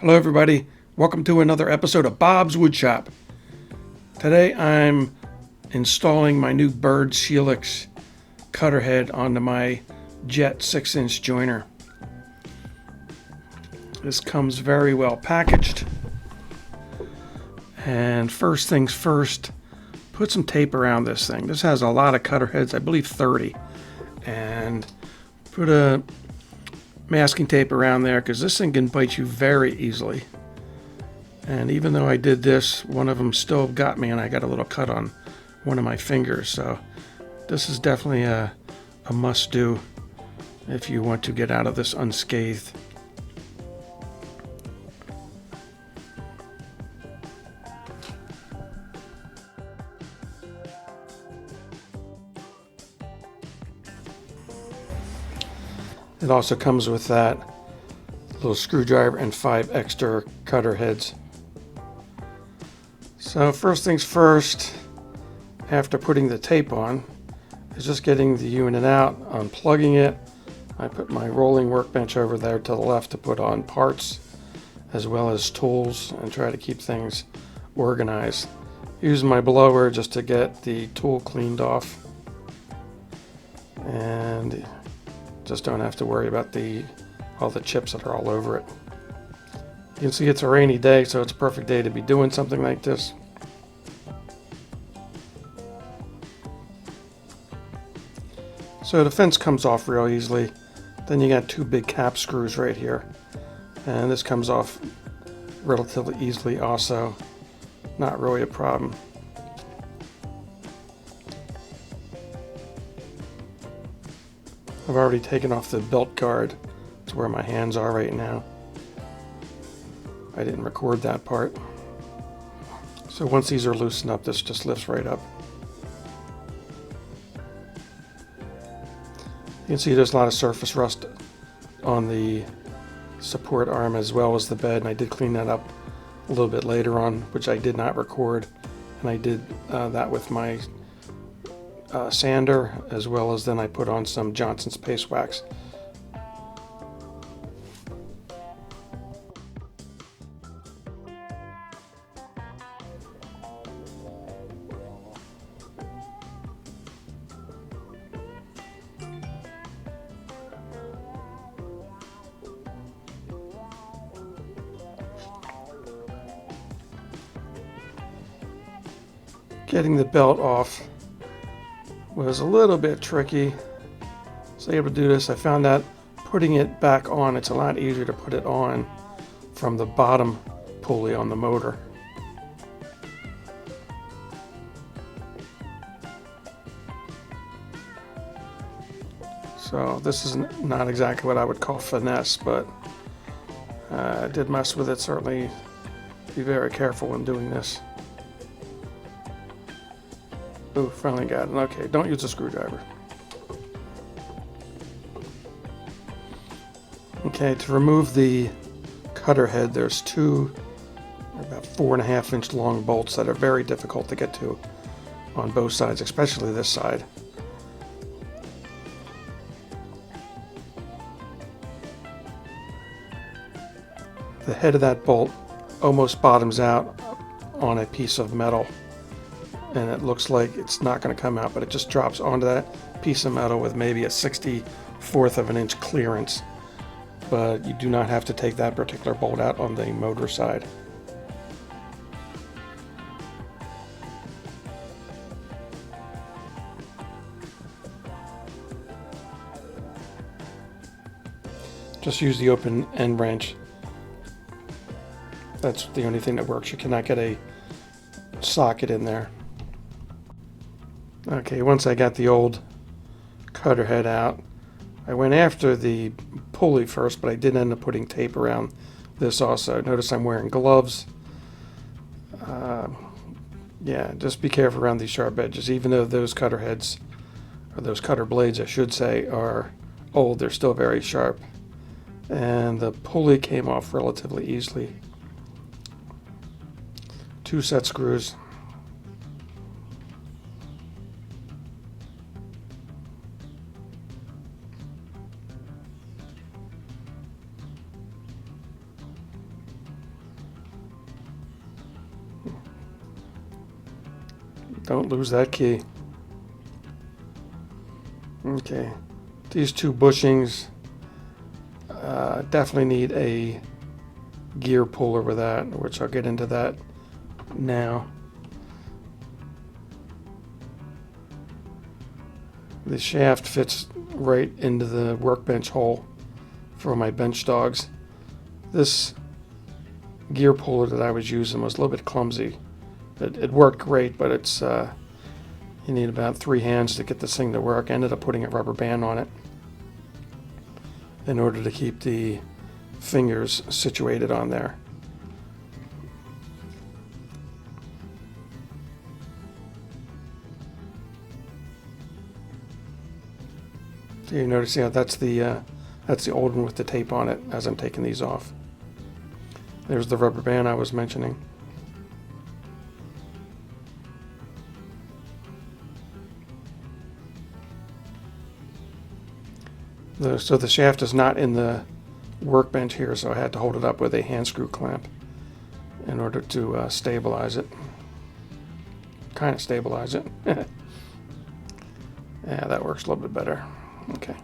Hello everybody, welcome to another episode of Bob's Woodshop. Today I'm installing my new bird Shelix Cutterhead onto my Jet 6-inch joiner. This comes very well packaged. And first things first, put some tape around this thing. This has a lot of cutter heads, I believe 30. And put a masking tape around there because this thing can bite you very easily. And even though I did this, one of them still got me and I got a little cut on one of my fingers. So this is definitely a must do if you want to get out of this unscathed. It also comes with that little screwdriver and 5 extra cutter heads. So first things first, after putting the tape on, is just getting the unit out, unplugging it. I put my rolling workbench over there to the left to put on parts as well as tools and try to keep things organized. Using my blower just to get the tool cleaned off. And just don't have to worry about all the chips that are all over it. You can see it's a rainy day, so it's a perfect day to be doing something like this. So the fence comes off real easily. Then you got 2 big cap screws right here. And this comes off relatively easily also. Not really a problem. I've already taken off the belt guard. It's where my hands are right now. I didn't record that part. So once these are loosened up, this just lifts right up. You can see there's a lot of surface rust on the support arm as well as the bed, and I did clean that up a little bit later on, which I did not record. And I did that with my sander, as well as then I put on some Johnson's paste wax. Getting the belt off was a little bit tricky. So able to do this. I found that putting it back on, it's a lot easier to put it on from the bottom pulley on the motor. So this is not exactly what I would call finesse, but I did mess with it. Certainly be very careful when doing this. Ooh, finally got it. Okay, don't use a screwdriver. Okay, to remove the cutter head, there's 2 about 4.5-inch long bolts that are very difficult to get to on both sides, especially this side. The head of that bolt almost bottoms out on a piece of metal. And it looks like it's not going to come out, but it just drops onto that piece of metal with maybe a 64th of an inch clearance. But you do not have to take that particular bolt out on the motor side. Just use the open end wrench. That's the only thing that works. You cannot get a socket in there. Okay, once I got the old cutter head out, I went after the pulley first, but I did end up putting tape around this also. Notice I'm wearing gloves. Yeah, just be careful around these sharp edges. Even though those cutter heads, or those cutter blades I should say, are old, they're still very sharp. And the pulley came off relatively easily. 2 set screws. don't lose that key. Okay, these two bushings definitely need a gear puller with that, which I'll get into that now. The shaft fits right into the workbench hole for my bench dogs. This gear puller that I was using was a little bit clumsy. It worked great, but it's you need about 3 hands to get this thing to work. I ended up putting a rubber band on it in order to keep the fingers situated on there. So you notice, yeah, that's the old one with the tape on it as I'm taking these off. There's the rubber band I was mentioning. So the shaft is not in the workbench here, so I had to hold it up with a hand screw clamp in order to stabilize it. Kind of stabilize it. Yeah, that works a little bit better. Okay.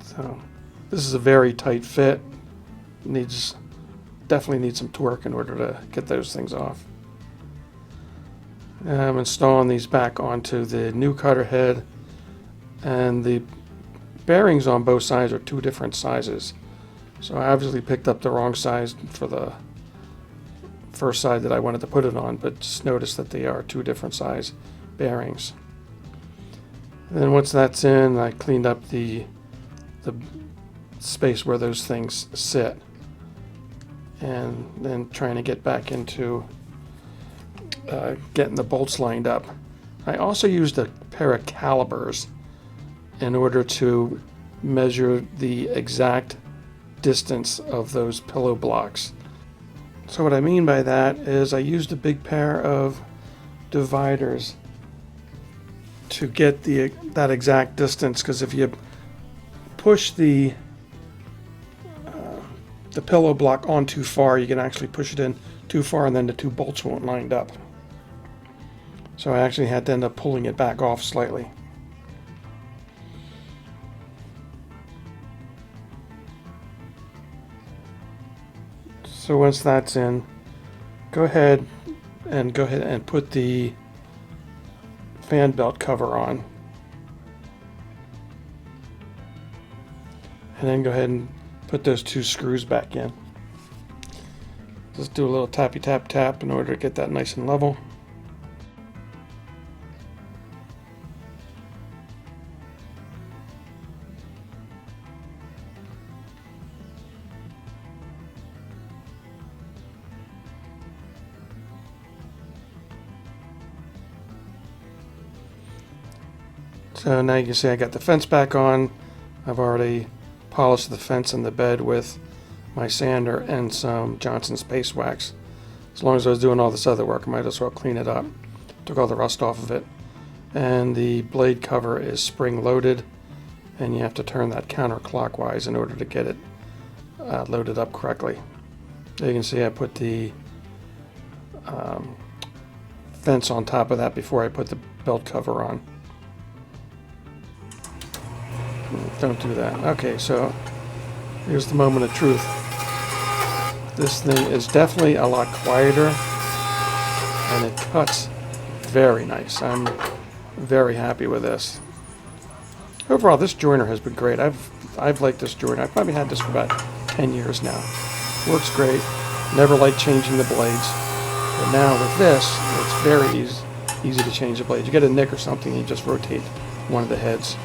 So this is a very tight fit. Definitely needs some torque in order to get those things off. I'm installing these back onto the new cutter head, and the bearings on both sides are 2 different sizes. So I obviously picked up the wrong size for the first side that I wanted to put it on, but just notice that they are 2 different size bearings. And then once that's in, I cleaned up the space where those things sit, and then trying to get back into getting the bolts lined up. I also used a pair of calipers in order to measure the exact distance of those pillow blocks. So what I mean by that is I used a big pair of dividers to get that exact distance, because if you push the pillow block on too far, you can actually push it in too far and then the 2 bolts won't line up. So I actually had to end up pulling it back off slightly. So once that's in, go ahead and put the fan belt cover on. And then go ahead and put those 2 screws back in. Just do a little tappy tap tap in order to get that nice and level. So now you can see I got the fence back on. I've already polished the fence and the bed with my sander and some Johnson Space Wax. As long as I was doing all this other work, I might as well clean it up. Took all the rust off of it. And the blade cover is spring loaded, and you have to turn that counterclockwise in order to get it loaded up correctly. You can see I put the fence on top of that before I put the belt cover on. Don't do that. Okay, so here's the moment of truth. This thing is definitely a lot quieter, and it cuts very nice. I'm very happy with this. Overall, this joiner has been great. I've liked this joiner. I've probably had this for about 10 years now. Works great. Never liked changing the blades. But now with this, it's very easy to change the blades. You get a nick or something, you just rotate one of the heads.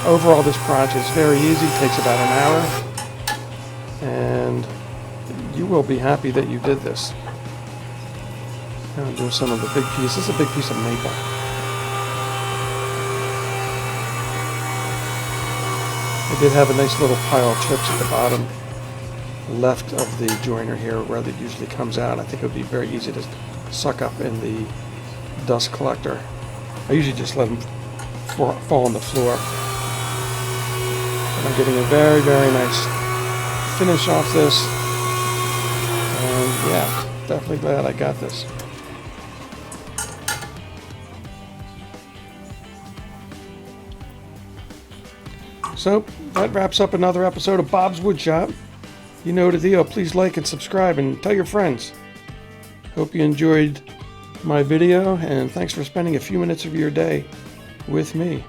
Overall, this project is very easy. It takes about an hour, and you will be happy that you did this. I'll do some of the big piece. This is a big piece of maple. I did have a nice little pile of chips at the bottom left of the joiner here where it usually comes out. I think it would be very easy to suck up in the dust collector. I usually just let them fall on the floor. I'm getting a very, very nice finish off this. And yeah, definitely glad I got this. So that wraps up another episode of Bob's Woodshop. You know the deal. Please like and subscribe and tell your friends. Hope you enjoyed my video, and thanks for spending a few minutes of your day with me.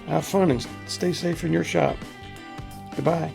Have fun and stay safe in your shop. Goodbye.